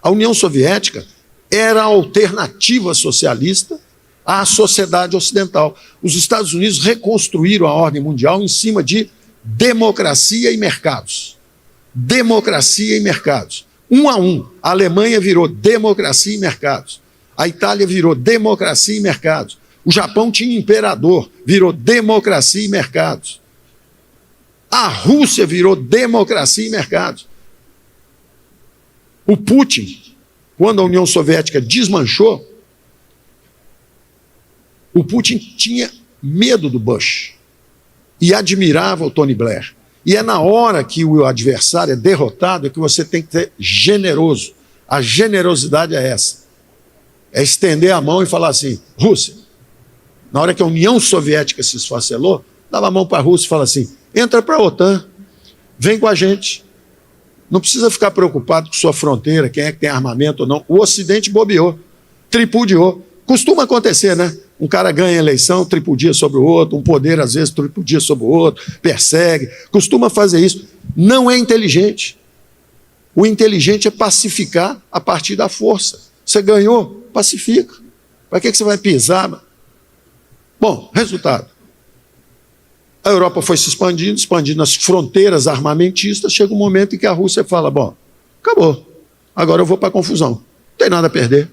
A União Soviética era a alternativa socialista à sociedade ocidental. Os Estados Unidos reconstruíram a ordem mundial em cima de democracia e mercados. Democracia e mercados. Um a um. A Alemanha virou democracia e mercados. A Itália virou democracia e mercados. O Japão tinha imperador, virou democracia e mercados. A Rússia virou democracia e mercados. O Putin, quando a União Soviética desmanchou, o Putin tinha medo do Bush e admirava o Tony Blair. E é na hora que o adversário é derrotado que você tem que ser generoso. A generosidade é essa. É estender a mão e falar assim, Rússia. Na hora que a União Soviética se esfacelou, dava a mão para a Rússia e fala assim, entra para a OTAN, vem com a gente. Não precisa ficar preocupado com sua fronteira, quem é que tem armamento ou não. O Ocidente bobeou, tripudiou. Costuma acontecer, né? Um cara ganha a eleição, tripudia sobre o outro, um poder às vezes tripudia sobre o outro, persegue. Costuma fazer isso. Não é inteligente. O inteligente é pacificar a partir da força. Você ganhou, pacifica. Para que você vai pisar? Bom, resultado. A Europa foi se expandindo as fronteiras armamentistas, chega um momento em que a Rússia fala, bom, acabou, agora eu vou para a confusão, não tem nada a perder,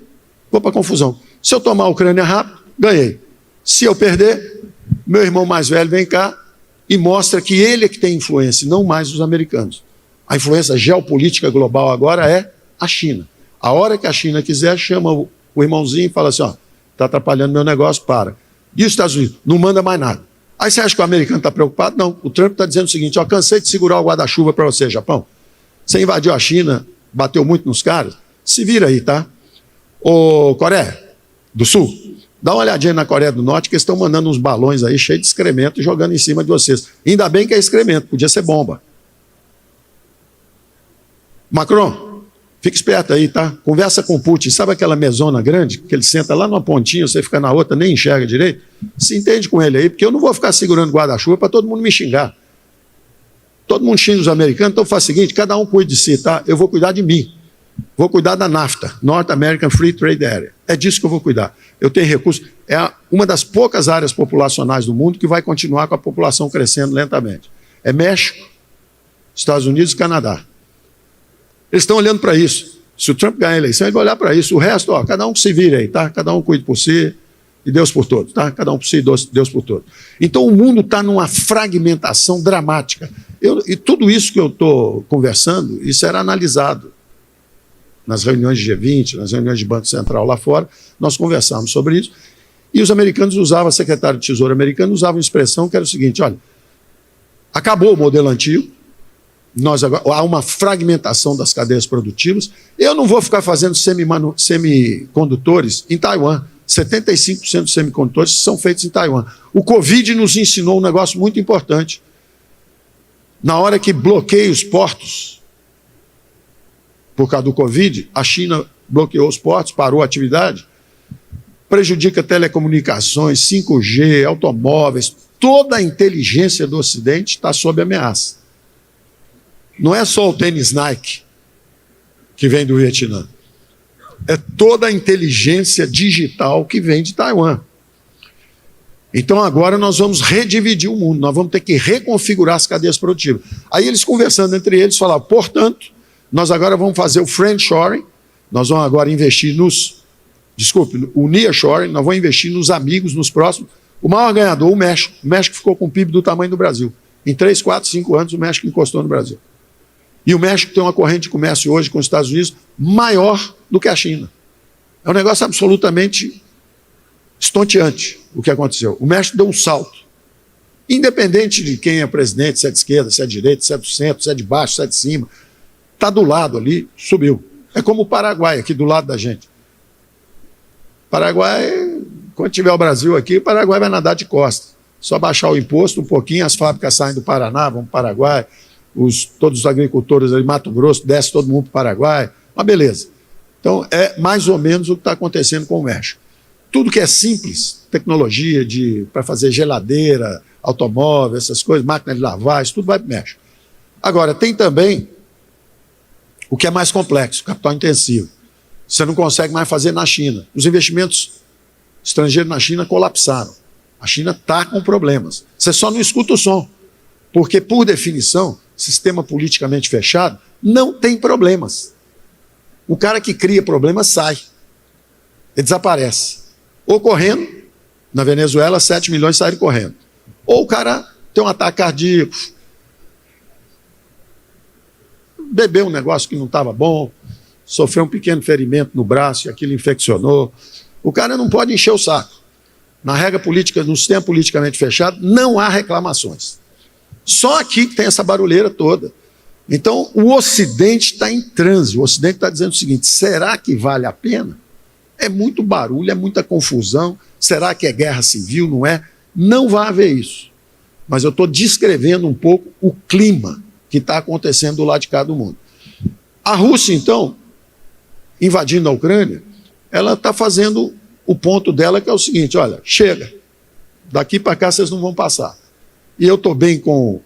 vou para a confusão. Se eu tomar a Ucrânia rápido, ganhei. Se eu perder, meu irmão mais velho vem cá e mostra que ele é que tem influência, não mais os americanos. A influência geopolítica global agora é a China. A hora que a China quiser, chama o irmãozinho e fala assim, ó, está atrapalhando meu negócio, para. E os Estados Unidos? Não manda mais nada. Aí você acha que o americano está preocupado? Não. O Trump está dizendo o seguinte, ó, cansei de segurar o guarda-chuva para você, Japão. Você invadiu a China, bateu muito nos caras, se vira aí, tá? Ô, Coreia do Sul, dá uma olhadinha na Coreia do Norte, que eles estão mandando uns balões aí cheios de excremento e jogando em cima de vocês. Ainda bem que é excremento, podia ser bomba. Macron, fica esperto aí, tá? Conversa com o Putin. Sabe aquela mesona grande, que ele senta lá numa pontinha, você fica na outra, nem enxerga direito? Se entende com ele aí, porque eu não vou ficar segurando guarda-chuva para todo mundo me xingar. Todo mundo xinga os americanos, então faz o seguinte, cada um cuida de si, tá? Eu vou cuidar de mim. Vou cuidar da NAFTA, North American Free Trade Area. É disso que eu vou cuidar. Eu tenho recursos. É uma das poucas áreas populacionais do mundo que vai continuar com a população crescendo lentamente. É México, Estados Unidos e Canadá. Eles estão olhando para isso. Se o Trump ganhar a eleição, ele vai olhar para isso. O resto, ó, cada um que se vire aí, tá? Cada um cuide por si e Deus por todos, tá? Cada um por si e Deus por todos. Então o mundo está numa fragmentação dramática. E tudo isso que eu estou conversando, isso era analisado. Nas reuniões de G20, nas reuniões de Banco Central lá fora, nós conversamos sobre isso. E os americanos usavam, a secretária de Tesouro americana usava uma expressão que era o seguinte, olha, acabou o modelo antigo, há uma fragmentação das cadeias produtivas, eu não vou ficar fazendo semicondutores em Taiwan. 75% dos semicondutores são feitos em Taiwan. O Covid nos ensinou um negócio muito importante. Na hora que bloqueia os portos, por causa do Covid, a China bloqueou os portos, parou a atividade, prejudica telecomunicações, 5G, automóveis, toda a inteligência do Ocidente está sob ameaça. Não é só o tênis Nike que vem do Vietnã, é toda a inteligência digital que vem de Taiwan. Então agora nós vamos redividir o mundo, nós vamos ter que reconfigurar as cadeias produtivas. Aí eles conversando entre eles falaram, portanto, nós agora vamos fazer o friendshoring, nós vamos agora investir o nearshoring, nós vamos investir nos amigos, nos próximos. O maior ganhador, o México. O México ficou com o PIB do tamanho do Brasil. Em 3, 4, 5 anos, o México encostou no Brasil. E o México tem uma corrente de comércio hoje com os Estados Unidos maior do que a China. É um negócio absolutamente estonteante o que aconteceu. O México deu um salto. Independente de quem é presidente, se é de esquerda, se é de direita, se é do centro, se é de baixo, se é de cima, está do lado ali, subiu. É como o Paraguai, aqui do lado da gente. Paraguai, quando tiver o Brasil aqui, o Paraguai vai nadar de costas. Só baixar o imposto um pouquinho, as fábricas saem do Paraná, vão para o Paraguai, todos os agricultores ali, Mato Grosso, desce todo mundo para o Paraguai, uma beleza. Então, é mais ou menos o que está acontecendo com o México. Tudo que é simples, tecnologia para fazer geladeira, automóvel, essas coisas, máquina de lavar, isso tudo vai para o México. Agora, tem também o que é mais complexo, capital intensivo. Você não consegue mais fazer na China. Os investimentos estrangeiros na China colapsaram. A China está com problemas. Você só não escuta o som. Porque, por definição, sistema politicamente fechado não tem problemas. O cara que cria problemas sai. Ele desaparece. Ou correndo, na Venezuela, 7 milhões saíram correndo. Ou o cara tem um ataque cardíaco, bebeu um negócio que não estava bom, sofreu um pequeno ferimento no braço e aquilo infeccionou. O cara não pode encher o saco. Na regra política, no sistema politicamente fechado, não há reclamações. Só aqui que tem essa barulheira toda. Então, o Ocidente está em transe. O Ocidente está dizendo o seguinte: será que vale a pena? É muito barulho, é muita confusão. Será que é guerra civil? Não é? Não vai haver isso. Mas eu estou descrevendo um pouco o clima que está acontecendo do lado de cá do mundo. A Rússia, então, invadindo a Ucrânia, ela está fazendo o ponto dela, que é o seguinte: olha, chega, daqui para cá vocês não vão passar. E eu estou bem com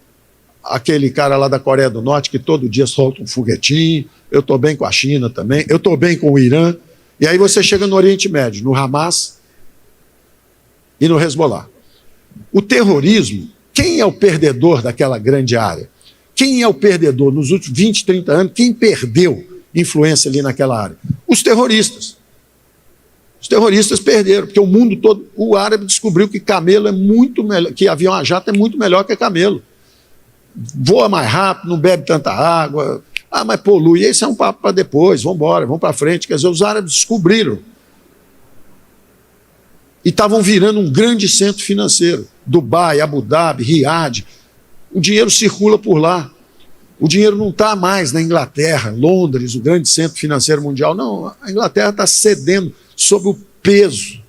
aquele cara lá da Coreia do Norte, que todo dia solta um foguetinho, eu estou bem com a China também, eu estou bem com o Irã, e aí você chega no Oriente Médio, no Hamas e no Hezbollah. O terrorismo, quem é o perdedor daquela grande área? Quem é o perdedor nos últimos 20, 30 anos? Quem perdeu influência ali naquela área? Os terroristas. Os terroristas perderam, porque o mundo todo, o árabe descobriu que camelo é muito melhor, que avião a jato é muito melhor que camelo. Voa mais rápido, não bebe tanta água, mas polui. Esse é um papo para depois, vamos embora, vamos para frente. Quer dizer, os árabes descobriram. E estavam virando um grande centro financeiro. Dubai, Abu Dhabi, Riad. O dinheiro circula por lá. O dinheiro não está mais na Inglaterra, Londres, o grande centro financeiro mundial. Não, a Inglaterra está cedendo sob o peso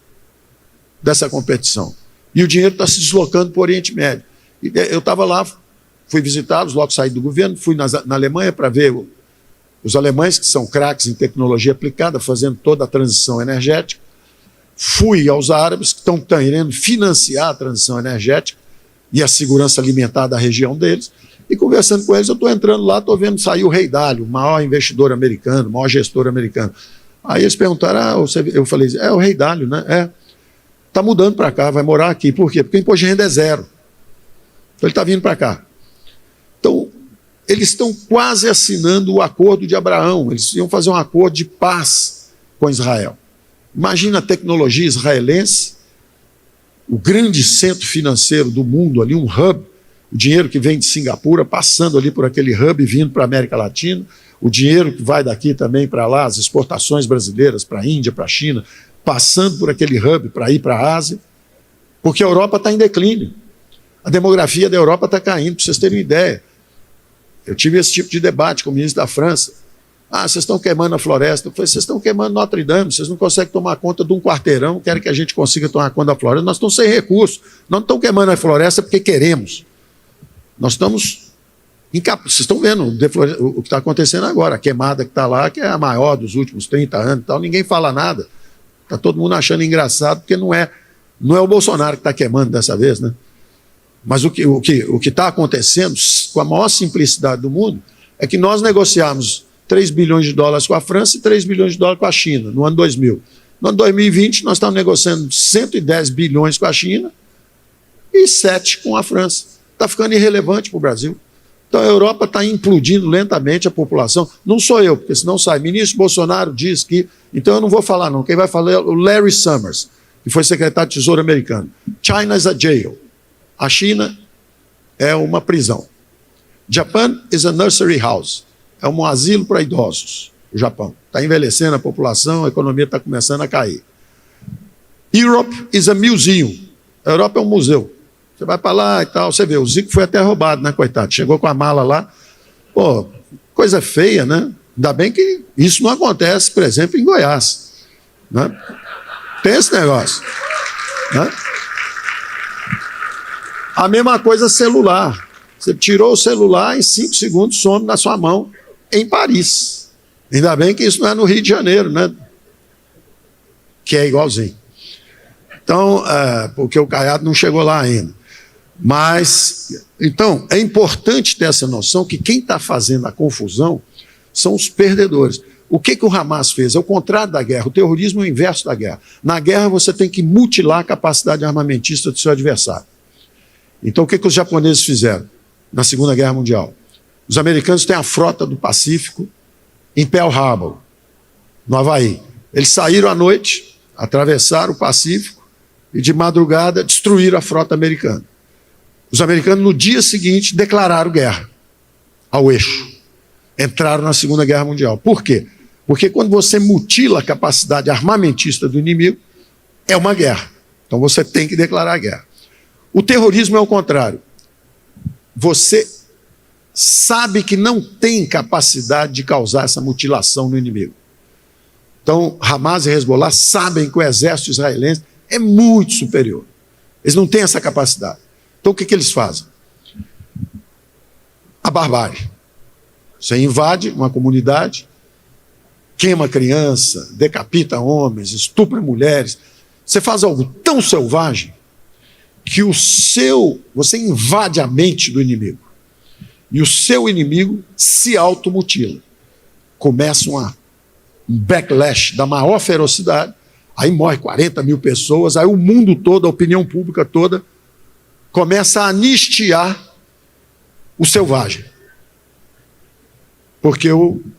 dessa competição. E o dinheiro está se deslocando para o Oriente Médio. E eu estava lá, fui visitá-los, logo saí do governo, fui na Alemanha para ver os alemães, que são craques em tecnologia aplicada, fazendo toda a transição energética. Fui aos árabes, que estão querendo financiar a transição energética e a segurança alimentar da região deles. E conversando com eles, eu estou entrando lá, estou vendo sair o Rei Dalio, o maior investidor americano, o maior gestor americano. Aí eles perguntaram, eu falei, é o Rei Dalio, né? Está mudando para cá, vai morar aqui. Por quê? Porque o imposto de renda é zero. Então ele está vindo para cá. Então, eles estão quase assinando o acordo de Abraão. Eles iam fazer um acordo de paz com Israel. Imagina a tecnologia israelense, o grande centro financeiro do mundo ali, um hub, o dinheiro que vem de Singapura, passando ali por aquele hub e vindo para a América Latina, o dinheiro que vai daqui também para lá, as exportações brasileiras para a Índia, para a China, passando por aquele hub para ir para a Ásia, porque a Europa está em declínio. A demografia da Europa está caindo, para vocês terem uma ideia. Eu tive esse tipo de debate com o ministro da França. Vocês estão queimando a floresta. Eu falei, vocês estão queimando Notre Dame, vocês não conseguem tomar conta de um quarteirão, querem que a gente consiga tomar conta da floresta. Nós estamos sem recursos, nós não estamos queimando a floresta porque queremos. Nós estamos incapazes. Vocês estão vendo o que está acontecendo agora, a queimada que está lá, que é a maior dos últimos 30 anos e tal, ninguém fala nada. Está todo mundo achando engraçado, porque não é o Bolsonaro que está queimando dessa vez, né? Mas o que está acontecendo, com a maior simplicidade do mundo, é que nós negociamos 3 bilhões de dólares com a França e 3 bilhões de dólares com a China, no ano 2000. No ano 2020, nós estamos negociando 110 bilhões com a China e 7 com a França. Está ficando irrelevante para o Brasil. Então a Europa está implodindo lentamente a população. Não sou eu, porque senão sai. Ministro Bolsonaro diz que... Então eu não vou falar não. Quem vai falar é o Larry Summers, que foi secretário de Tesouro americano. China is a jail. A China é uma prisão. Japan is a nursery house. É um asilo para idosos, o Japão. Está envelhecendo a população, a economia está começando a cair. Europe is a museum. A Europa é um museu. Você vai para lá e tal, você vê, o Zico foi até roubado, né, coitado? Chegou com a mala lá. Pô, coisa feia, né? Ainda bem que isso não acontece, por exemplo, em Goiás. Né? Tem esse negócio. Né? A mesma coisa celular. Você tirou o celular, em 5 segundos some na sua mão em Paris. Ainda bem que isso não é no Rio de Janeiro, né? Que é igualzinho. Então, porque o Caiado não chegou lá ainda. Mas, então, é importante ter essa noção que quem está fazendo a confusão são os perdedores. O que o Hamas fez? É o contrário da guerra. O terrorismo é o inverso da guerra. Na guerra, você tem que mutilar a capacidade armamentista do seu adversário. Então, o que os japoneses fizeram na Segunda Guerra Mundial? Os americanos têm a frota do Pacífico em Pearl Harbor, no Havaí. Eles saíram à noite, atravessaram o Pacífico e, de madrugada, destruíram a frota americana. Os americanos, no dia seguinte, declararam guerra ao eixo. Entraram na Segunda Guerra Mundial. Por quê? Porque quando você mutila a capacidade armamentista do inimigo, é uma guerra. Então você tem que declarar guerra. O terrorismo é o contrário. Você sabe que não tem capacidade de causar essa mutilação no inimigo. Então, Hamas e Hezbollah sabem que o exército israelense é muito superior. Eles não têm essa capacidade. Então, o que eles fazem? A barbárie. Você invade uma comunidade, queima criança, decapita homens, estupra mulheres. Você faz algo tão selvagem que você invade a mente do inimigo. E o seu inimigo se automutila. Começa um backlash da maior ferocidade, aí morre 40 mil pessoas, aí o mundo todo, a opinião pública toda, começa a anistiar o selvagem. Porque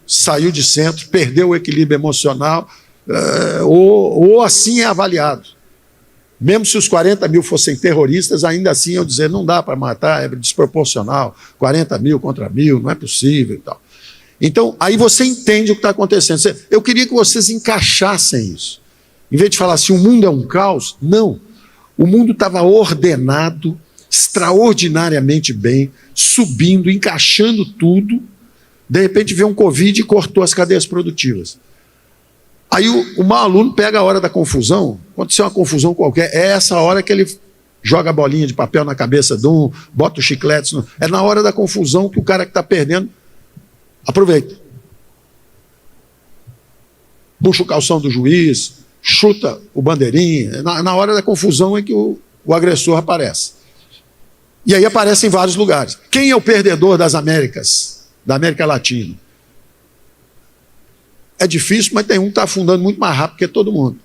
saiu de centro, perdeu o equilíbrio emocional, ou assim é avaliado. Mesmo se os 40 mil fossem terroristas, ainda assim eu dizer, não dá para matar, é desproporcional, 40 mil contra 1000, não é possível e tal. Então, aí você entende o que está acontecendo. Eu queria que vocês encaixassem isso. Em vez de falar assim, o mundo é um caos, não. O mundo estava ordenado, extraordinariamente bem, subindo, encaixando tudo. De repente veio um Covid e cortou as cadeias produtivas. Aí o mau aluno pega a hora da confusão, aconteceu uma confusão qualquer, é essa hora que ele joga a bolinha de papel na cabeça de um, bota os chicletes, é na hora da confusão que o cara que está perdendo aproveita. Puxa o calção do juiz, chuta o bandeirinha, na hora da confusão é que o agressor aparece. E aí aparece em vários lugares. Quem é o perdedor das Américas, da América Latina? É difícil, mas tem um que está afundando muito mais rápido que todo mundo.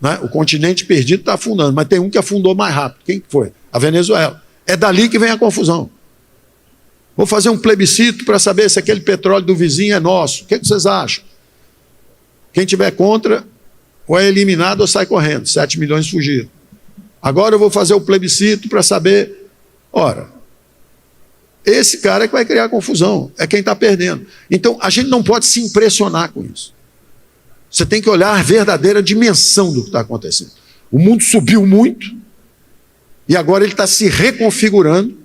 Né? O continente perdido está afundando, mas tem um que afundou mais rápido. Quem foi? A Venezuela. É dali que vem a confusão. Vou fazer um plebiscito para saber se aquele petróleo do vizinho é nosso. O que vocês acham? Quem tiver contra, ou é eliminado ou sai correndo. 7 milhões fugiram. Agora eu vou fazer o plebiscito para saber... Ora, esse cara é que vai criar confusão, é quem está perdendo. Então, a gente não pode se impressionar com isso. Você tem que olhar a verdadeira dimensão do que está acontecendo. O mundo subiu muito e agora ele está se reconfigurando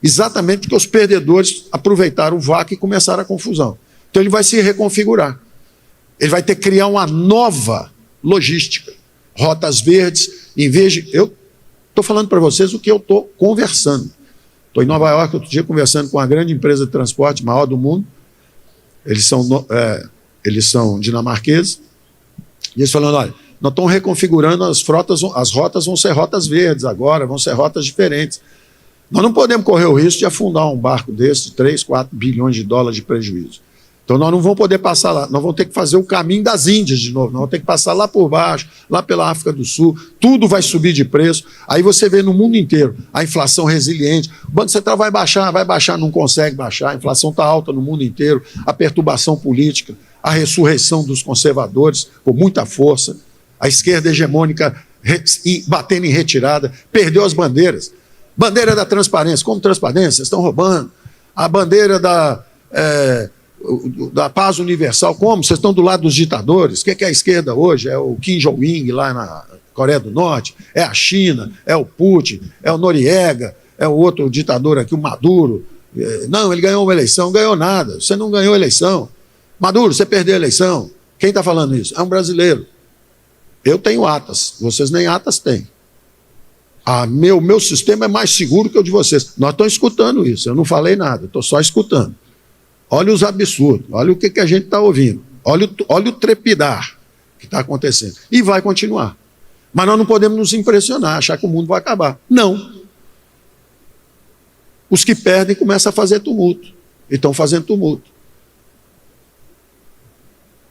exatamente porque os perdedores aproveitaram o vácuo e começaram a confusão. Então, ele vai se reconfigurar. Ele vai ter que criar uma nova logística. Rotas verdes, em vez de... Eu estou falando para vocês o que eu estou conversando. Estou em Nova York outro dia conversando com uma grande empresa de transporte, maior do mundo. Eles são dinamarqueses. E eles falando, olha, nós estamos reconfigurando as rotas vão ser rotas verdes agora, vão ser rotas diferentes. Nós não podemos correr o risco de afundar um barco desse de 3, 4 bilhões de dólares de prejuízo. Então nós não vamos poder passar lá, nós vamos ter que fazer o caminho das Índias de novo, nós vamos ter que passar lá por baixo, lá pela África do Sul, tudo vai subir de preço. Aí você vê no mundo inteiro a inflação resiliente, o Banco Central vai baixar, não consegue baixar, a inflação está alta no mundo inteiro, a perturbação política, a ressurreição dos conservadores com muita força, a esquerda hegemônica batendo em retirada, perdeu as bandeiras. Bandeira da transparência, como transparência? Vocês estão roubando. A bandeira da paz universal, como? Vocês estão do lado dos ditadores. O que é a esquerda hoje? É o Kim Jong-un lá na Coreia do Norte, é a China, é o Putin, é o Noriega, é o outro ditador aqui, o Maduro. Não, ele ganhou uma eleição, não ganhou nada. Você não ganhou a eleição. Maduro, você perdeu a eleição. Quem está falando isso? É um brasileiro. Eu tenho atas, vocês nem atas têm. Meu sistema é mais seguro que o de vocês. Nós estamos escutando isso, eu não falei nada, estou só escutando. Olha os absurdos, olha o que a gente está ouvindo, olha o trepidar que está acontecendo. E vai continuar. Mas nós não podemos nos impressionar, achar que o mundo vai acabar. Não. Os que perdem começam a fazer tumulto. E estão fazendo tumulto.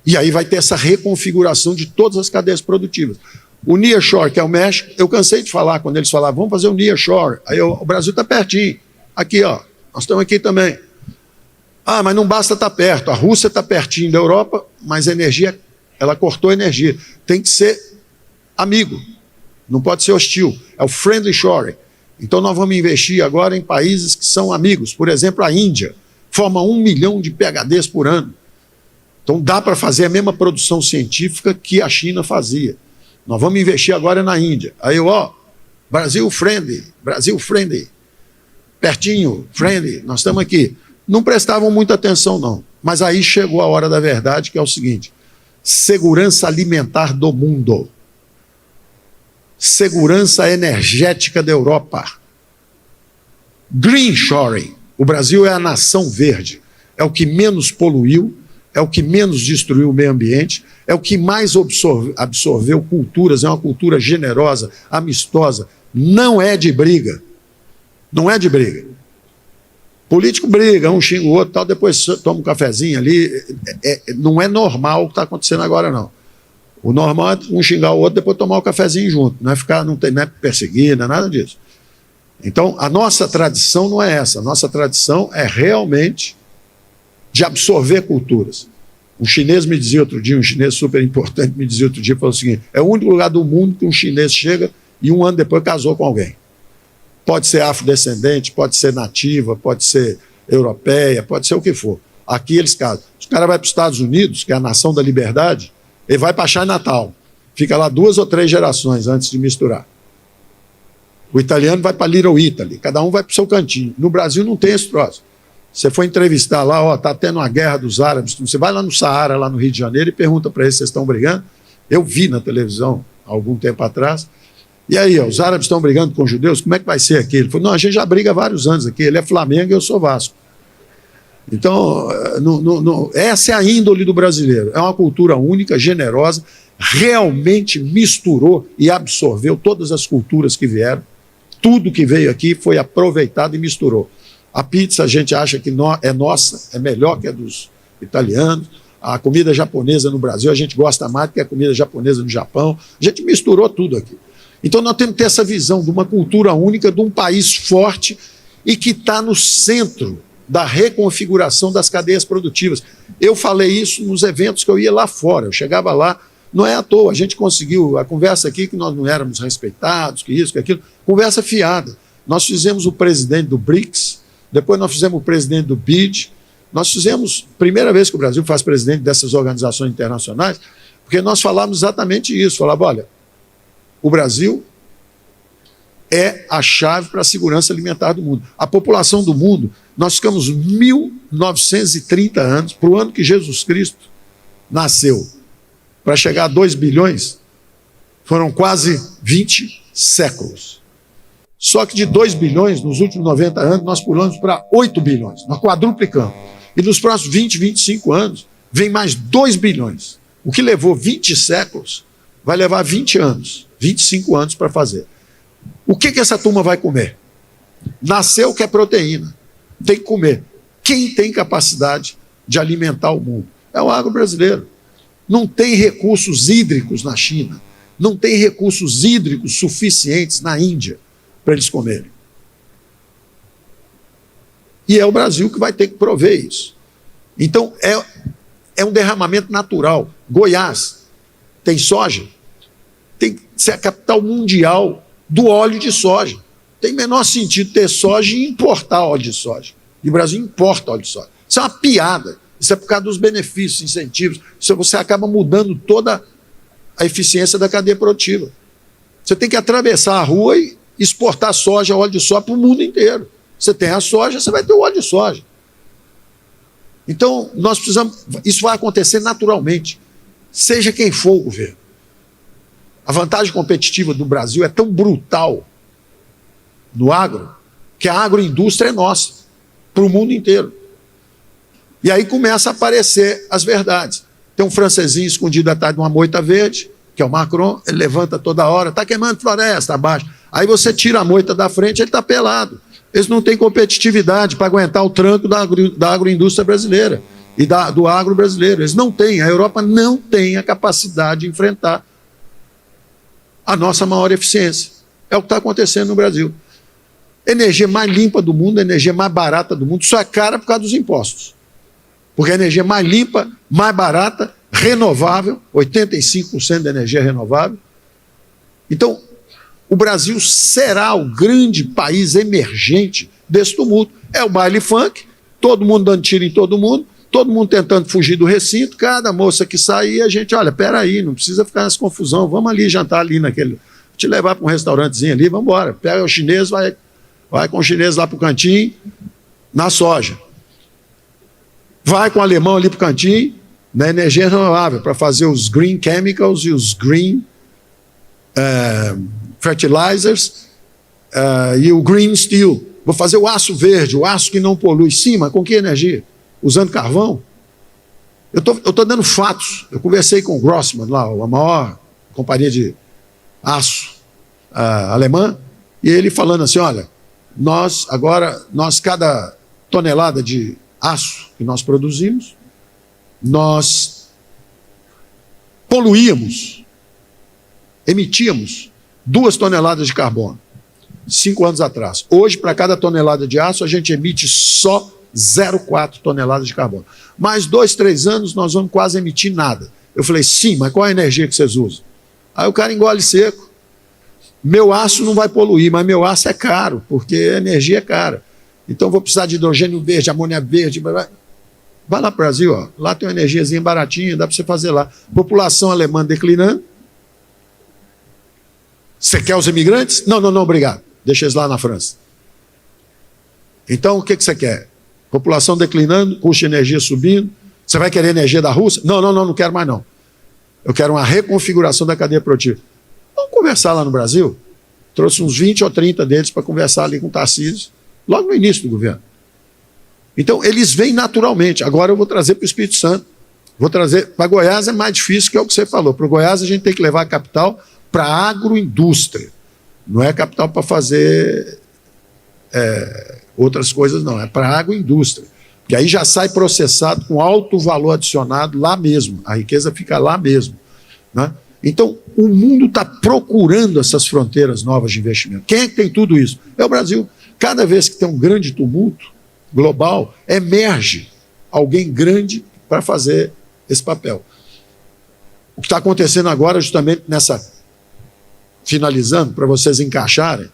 E aí vai ter essa reconfiguração de todas as cadeias produtivas. O nearshore, que é o México, eu cansei de falar, quando eles falavam, vamos fazer o nearshore. Aí o Brasil está pertinho. Aqui, ó, nós estamos aqui também. Ah, mas não basta estar perto. A Rússia está pertinho da Europa, mas a energia, ela cortou a energia. Tem que ser amigo, não pode ser hostil. É o friendly shoring. Então nós vamos investir agora em países que são amigos. Por exemplo, a Índia forma 1 milhão de PhDs por ano. Então dá para fazer a mesma produção científica que a China fazia. Nós vamos investir agora na Índia. Aí, ó, Brasil friendly, pertinho, friendly, nós estamos aqui. Não prestavam muita atenção, não. Mas aí chegou a hora da verdade, que é o seguinte: segurança alimentar do mundo. Segurança energética da Europa. Green shoring. O Brasil é a nação verde. É o que menos poluiu, é o que menos destruiu o meio ambiente, é o que mais absorveu culturas, é uma cultura generosa, amistosa, não é de briga. Não é de briga. Político briga, um xinga o outro, tal, depois toma um cafezinho ali. Não é normal o que está acontecendo agora, não. O normal é um xingar o outro, depois tomar o cafezinho junto. Não é perseguir, não é nada disso. Então, a nossa tradição não é essa. A nossa tradição é realmente de absorver culturas. Um chinês me dizia outro dia, um chinês super importante me dizia outro dia, falou o seguinte: é o único lugar do mundo que um chinês chega e 1 ano depois casou com alguém. Pode ser afrodescendente, pode ser nativa, pode ser europeia, pode ser o que for. Aqui eles casam. Se o cara vai para os Estados Unidos, que é a nação da liberdade, ele vai para Chinatown. Fica lá 2 ou 3 gerações antes de misturar. O italiano vai para Little Italy, cada um vai para o seu cantinho. No Brasil não tem esse troço. Você foi entrevistar lá, ó, está tendo uma guerra dos árabes. Você vai lá no Saara, lá no Rio de Janeiro, e pergunta para eles se vocês estão brigando. Eu vi na televisão, há algum tempo atrás. E aí, ó, os árabes estão brigando com os judeus, como é que vai ser aqui? Ele falou: não, a gente já briga há vários anos aqui. Ele é Flamengo e eu sou Vasco. Então, essa é a índole do brasileiro. É uma cultura única, generosa, realmente misturou e absorveu todas as culturas que vieram. Tudo que veio aqui foi aproveitado e misturou. A pizza a gente acha que é nossa, é melhor que a dos italianos. A comida japonesa no Brasil a gente gosta mais do que a comida japonesa no Japão. A gente misturou tudo aqui. Então nós temos que ter essa visão de uma cultura única, de um país forte e que está no centro da reconfiguração das cadeias produtivas. Eu falei isso nos eventos que eu ia lá fora. Eu chegava lá, não é à toa, a gente conseguiu a conversa aqui que nós não éramos respeitados, que isso, que aquilo. Conversa fiada. Nós fizemos o presidente do BRICS, depois nós fizemos o presidente do BID, nós fizemos, primeira vez que o Brasil faz presidente dessas organizações internacionais, porque nós falávamos exatamente isso, falava: olha, o Brasil é a chave para a segurança alimentar do mundo. A população do mundo, nós ficamos 1930 anos, para o ano que Jesus Cristo nasceu, para chegar a 2 bilhões, foram quase 20 séculos. Só que de 2 bilhões, nos últimos 90 anos, nós pulamos para 8 bilhões, nós quadruplicamos. E nos próximos 20, 25 anos, vem mais 2 bilhões. O que levou 20 séculos, vai levar 20 anos, 25 anos para fazer. O que essa turma vai comer? Nasceu que é proteína, tem que comer. Quem tem capacidade de alimentar o mundo? É o agro brasileiro. Não tem recursos hídricos na China, não tem recursos hídricos suficientes na Índia para eles comerem. E é o Brasil que vai ter que prover isso. Então, é um derramamento natural. Goiás tem soja, tem que ser a capital mundial do óleo de soja. Tem menor sentido ter soja e importar óleo de soja. E o Brasil importa óleo de soja. Isso é uma piada. Isso é por causa dos benefícios, incentivos. Isso você acaba mudando toda a eficiência da cadeia produtiva. Você tem que atravessar a rua e exportar soja, óleo de soja para o mundo inteiro. Você tem a soja, você vai ter o óleo de soja. Então, nós precisamos... Isso vai acontecer naturalmente, seja quem for o governo. A vantagem competitiva do Brasil é tão brutal no agro, que a agroindústria é nossa, para o mundo inteiro. E aí começa a aparecer as verdades. Tem um francesinho escondido atrás de uma moita verde, que é o Macron, ele levanta toda hora, está queimando floresta abaixo. Aí você tira a moita da frente, ele está pelado. Eles não têm competitividade para aguentar o tranco da agroindústria brasileira. e do agro brasileiro. Eles não têm, a Europa não tem a capacidade de enfrentar a nossa maior eficiência. É o que está acontecendo no Brasil. Energia mais limpa do mundo, energia mais barata do mundo, só é cara por causa dos impostos. Porque a energia mais limpa, mais barata, renovável, 85% da energia é renovável. Então, o Brasil será o grande país emergente desse tumulto. É o baile funk, todo mundo dando tiro em todo mundo tentando fugir do recinto, cada moça que sair, a gente, olha, peraí, não precisa ficar nessa confusão, vamos ali jantar ali naquele, te levar para um restaurantezinho ali, vamos embora, pega o chinês, vai com o chinês lá para o cantinho, na soja. Vai com o alemão ali para o cantinho, na energia renovável, para fazer os green chemicals e os green fertilizers e o green steel. Vou fazer o aço verde, o aço que não polui. Sim, mas com que energia? Usando carvão? Eu estou dando fatos. Eu conversei com o Grossman, lá, a maior companhia de aço alemã, e ele falando assim, olha, nós, cada tonelada de aço que nós produzimos, nós poluíamos, emitíamos 2 toneladas de carbono, 5 anos atrás. Hoje, para cada tonelada de aço, a gente emite só 0,4 toneladas de carbono. Mais 2, 3 anos, nós vamos quase emitir nada. Eu falei, sim, mas qual é a energia que vocês usam? Aí o cara engole seco. Meu aço não vai poluir, mas meu aço é caro, porque a energia é cara. Então vou precisar de hidrogênio verde, amônia verde. Vai lá para o Brasil, ó. Lá tem uma energiazinha baratinha, dá para você fazer lá. População alemã declinando. Você quer os imigrantes? Não, obrigado. Deixa eles lá na França. Então o que você quer? População declinando, custo de energia subindo. Você vai querer energia da Rússia? Não quero mais não. Eu quero uma reconfiguração da cadeia produtiva. Vamos conversar lá no Brasil? Trouxe uns 20 ou 30 deles para conversar ali com o Tarcísio, logo no início do governo. Então, eles vêm naturalmente. Agora eu vou trazer para o Espírito Santo. Vou trazer para Goiás, é mais difícil, que é o que você falou. Para o Goiás, a gente tem que levar a capital para a agroindústria. Não é capital para fazer outras coisas, não. É para a agroindústria. Porque aí já sai processado com alto valor adicionado lá mesmo. A riqueza fica lá mesmo, né? Então, o mundo está procurando essas fronteiras novas de investimento. Quem é que tem tudo isso? É o Brasil. Cada vez que tem um grande tumulto global, emerge alguém grande para fazer esse papel. O que está acontecendo agora, justamente nessa... Finalizando, para vocês encaixarem,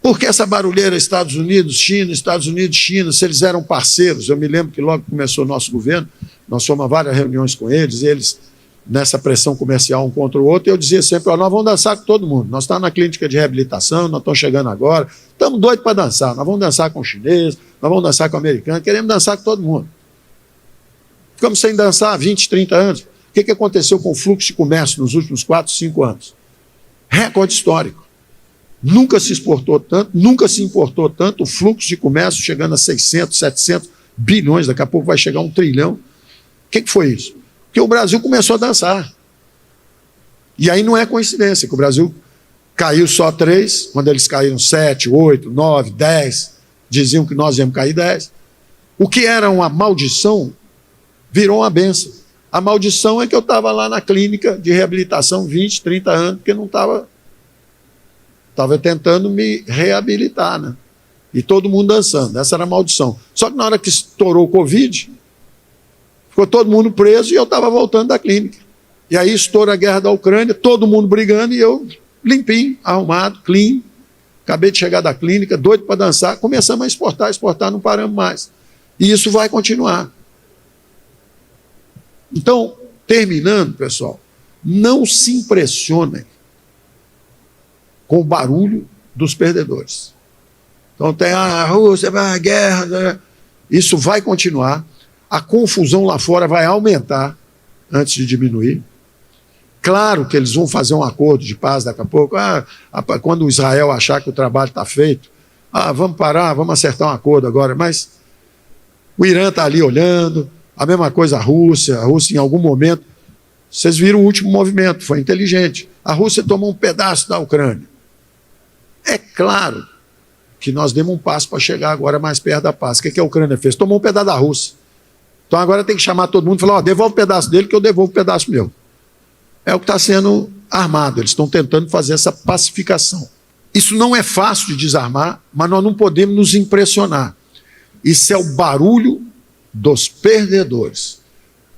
porque essa barulheira Estados Unidos, China, se eles eram parceiros, eu me lembro que logo que começou o nosso governo, nós fomos a várias reuniões com eles, e eles, nessa pressão comercial um contra o outro, eu dizia sempre, ó, nós vamos dançar com todo mundo, nós estamos na clínica de reabilitação, nós estamos chegando agora, estamos doidos para dançar, nós vamos dançar com o chinês, nós vamos dançar com o americano, queremos dançar com todo mundo. Ficamos sem dançar há 20, 30 anos. O que aconteceu com o fluxo de comércio nos últimos 4, 5 anos? Recorde histórico. Nunca se exportou tanto, nunca se importou tanto, o fluxo de comércio chegando a 600, 700 bilhões, daqui a pouco vai chegar a 1 trilhão. O que foi isso? Porque o Brasil começou a dançar. E aí não é coincidência que o Brasil caiu só 3, quando eles caíram 7, 8, 9, 10, diziam que nós íamos cair 10. O que era uma maldição virou uma bênção. A maldição é que eu estava lá na clínica de reabilitação 20, 30 anos, porque não estava tentando me reabilitar, né? E todo mundo dançando, essa era a maldição. Só que na hora que estourou o Covid, ficou todo mundo preso e eu estava voltando da clínica. E aí estoura a guerra da Ucrânia, todo mundo brigando e eu limpinho, arrumado, clean. Acabei de chegar da clínica, doido para dançar, começamos a exportar, não paramos mais. E isso vai continuar. Então, terminando, pessoal, não se impressionem com o barulho dos perdedores. Então tem a Rússia, a guerra, isso vai continuar, a confusão lá fora vai aumentar antes de diminuir. Claro que eles vão fazer um acordo de paz daqui a pouco, quando o Israel achar que o trabalho está feito, vamos parar, vamos acertar um acordo agora, mas o Irã está ali olhando, a mesma coisa a Rússia em algum momento, vocês viram o último movimento, foi inteligente. A Rússia tomou um pedaço da Ucrânia. É claro que nós demos um passo para chegar agora mais perto da paz. O que a Ucrânia fez? Tomou um pedaço da Rússia. Então agora tem que chamar todo mundo e falar, devolve um pedaço dele que eu devolvo um pedaço meu. É o que está sendo armado, eles estão tentando fazer essa pacificação. Isso não é fácil de desarmar, mas nós não podemos nos impressionar. Isso é o barulho dos perdedores.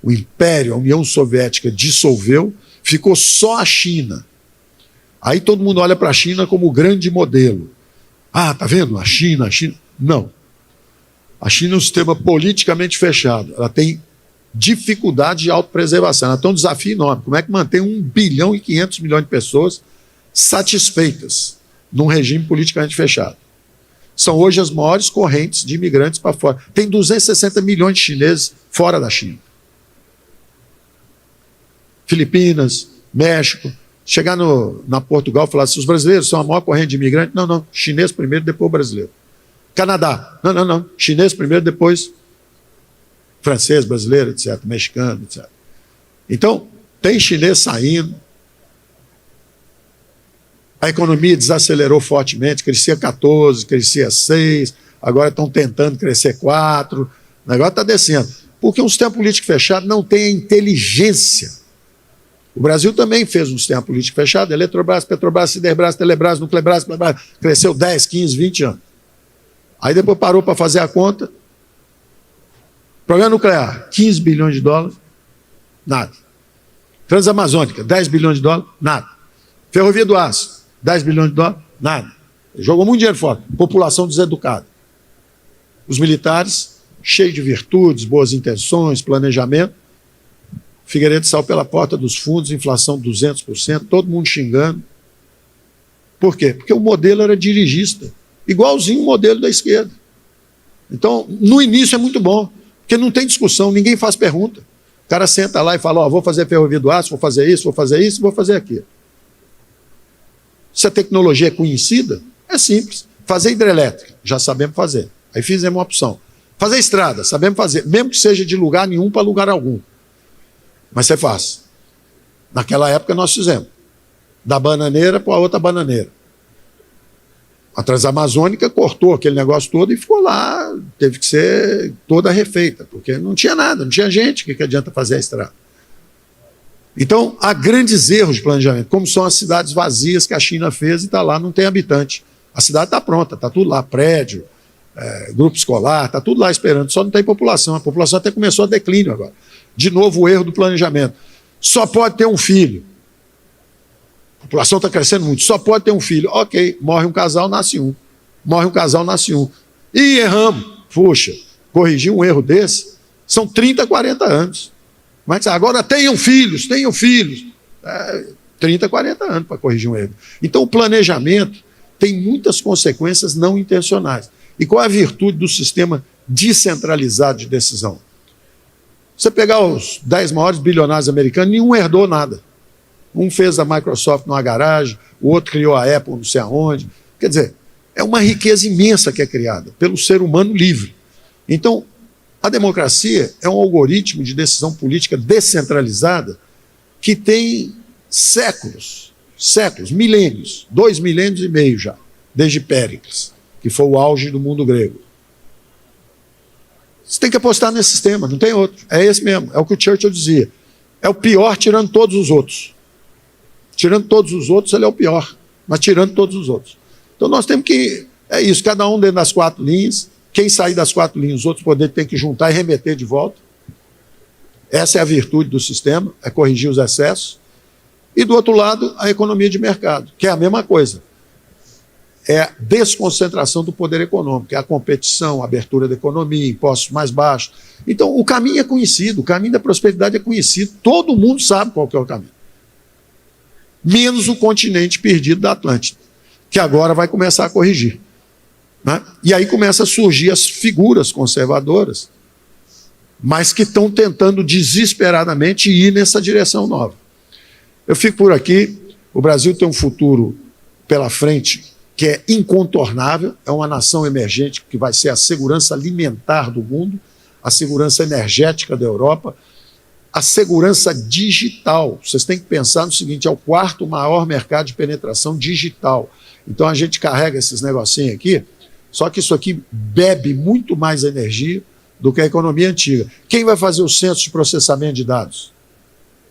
O Império, a União Soviética dissolveu, ficou só a China. Aí todo mundo olha para a China como o grande modelo. Ah, tá vendo? A China. Não. A China é um sistema politicamente fechado. Ela tem dificuldade de autopreservação. Ela tem um desafio enorme. Como é que mantém 1 bilhão e 500 milhões de pessoas satisfeitas num regime politicamente fechado? São hoje as maiores correntes de imigrantes para fora. Tem 260 milhões de chineses fora da China. Filipinas, México. Chegar na Portugal e falar assim, os brasileiros são a maior corrente de imigrantes. Não, não. Chinês primeiro, depois brasileiro. Canadá. Não, não, não. Chinês primeiro, depois francês, brasileiro, etc. Mexicano, etc. Então, tem chinês saindo. A economia desacelerou fortemente, crescia 14, crescia 6, agora estão tentando crescer 4, o negócio está descendo. Porque um sistema político fechado não tem a inteligência. O Brasil também fez um sistema político fechado, Eletrobras, Petrobras, Siderbras, Telebras, Nuclebras, cresceu 10, 15, 20 anos. Aí depois parou para fazer a conta. Programa nuclear, 15 bilhões de dólares, nada. Transamazônica, 10 bilhões de dólares, nada. Ferrovia do Aço, 10 bilhões de dólares, nada. Jogou muito dinheiro fora. População deseducada. Os militares, cheios de virtudes, boas intenções, planejamento. Figueiredo saiu pela porta dos fundos, inflação 200%, todo mundo xingando. Por quê? Porque o modelo era dirigista, igualzinho o modelo da esquerda. Então, no início é muito bom, porque não tem discussão, ninguém faz pergunta. O cara senta lá e fala, vou fazer Ferrovia do Aço, vou fazer isso, vou fazer aquilo. Se a tecnologia é conhecida, é simples. Fazer hidrelétrica, já sabemos fazer. Aí fizemos uma opção. Fazer estrada, sabemos fazer, mesmo que seja de lugar nenhum para lugar algum. Mas você faz. Naquela época nós fizemos. Da bananeira para a outra bananeira. A Transamazônica cortou aquele negócio todo e ficou lá. Teve que ser toda refeita, porque não tinha nada, não tinha gente. O que adianta fazer a estrada? Então, há grandes erros de planejamento, como são as cidades vazias que a China fez e está lá, não tem habitante. A cidade está pronta, está tudo lá, prédio, grupo escolar, está tudo lá esperando, só não tem população. A população até começou a declínio agora. De novo, o erro do planejamento. Só pode ter um filho. A população está crescendo muito, só pode ter um filho. Ok, morre um casal, nasce um. Morre um casal, nasce um. E erramos. Puxa, corrigir um erro desse são 30, 40 anos. Mas agora tenham filhos. 30, 40 anos para corrigir um erro. Então o planejamento tem muitas consequências não intencionais. E qual é a virtude do sistema descentralizado de decisão? Você pegar os 10 maiores bilionários americanos, nenhum herdou nada. Um fez a Microsoft numa garagem, o outro criou a Apple não sei aonde. Quer dizer, é uma riqueza imensa que é criada pelo ser humano livre. Então, a democracia é um algoritmo de decisão política descentralizada que tem séculos, milênios, 2 milênios e meio já, desde Péricles, que foi o auge do mundo grego. Você tem que apostar nesse sistema, não tem outro. É esse mesmo, é o que o Churchill dizia. É o pior tirando todos os outros. Tirando todos os outros, ele é o pior, mas tirando todos os outros. Então nós temos que, é isso, cada um dentro das 4 linhas, quem sair das 4 linhas, os outros poderes têm que juntar e remeter de volta. Essa é a virtude do sistema, é corrigir os excessos. E do outro lado, a economia de mercado, que é a mesma coisa. É a desconcentração do poder econômico, é a competição, a abertura da economia, impostos mais baixos. Então, o caminho é conhecido, o caminho da prosperidade é conhecido, todo mundo sabe qual que é o caminho. Menos o continente perdido da Atlântida, que agora vai começar a corrigir. Né? E aí começam a surgir as figuras conservadoras, mas que estão tentando desesperadamente ir nessa direção nova. Eu fico por aqui, o Brasil tem um futuro pela frente que é incontornável, é uma nação emergente que vai ser a segurança alimentar do mundo, a segurança energética da Europa, a segurança digital. Vocês têm que pensar no seguinte, é o 4º maior mercado de penetração digital. Então a gente carrega esses negocinhos aqui, Só que isso aqui bebe muito mais energia do que a economia antiga. Quem vai fazer os centros de processamento de dados?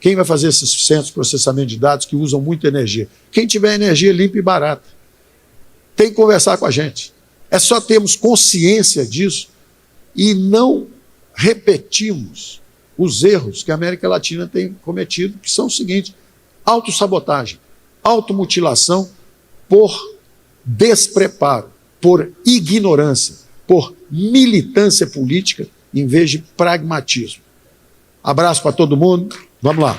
Quem vai fazer esses centros de processamento de dados que usam muita energia? Quem tiver energia limpa e barata. Tem que conversar com a gente. É só termos consciência disso e não repetirmos os erros que a América Latina tem cometido, que são os seguintes: autossabotagem, automutilação por despreparo, por ignorância, por militância política, em vez de pragmatismo. Abraço para todo mundo. Vamos lá.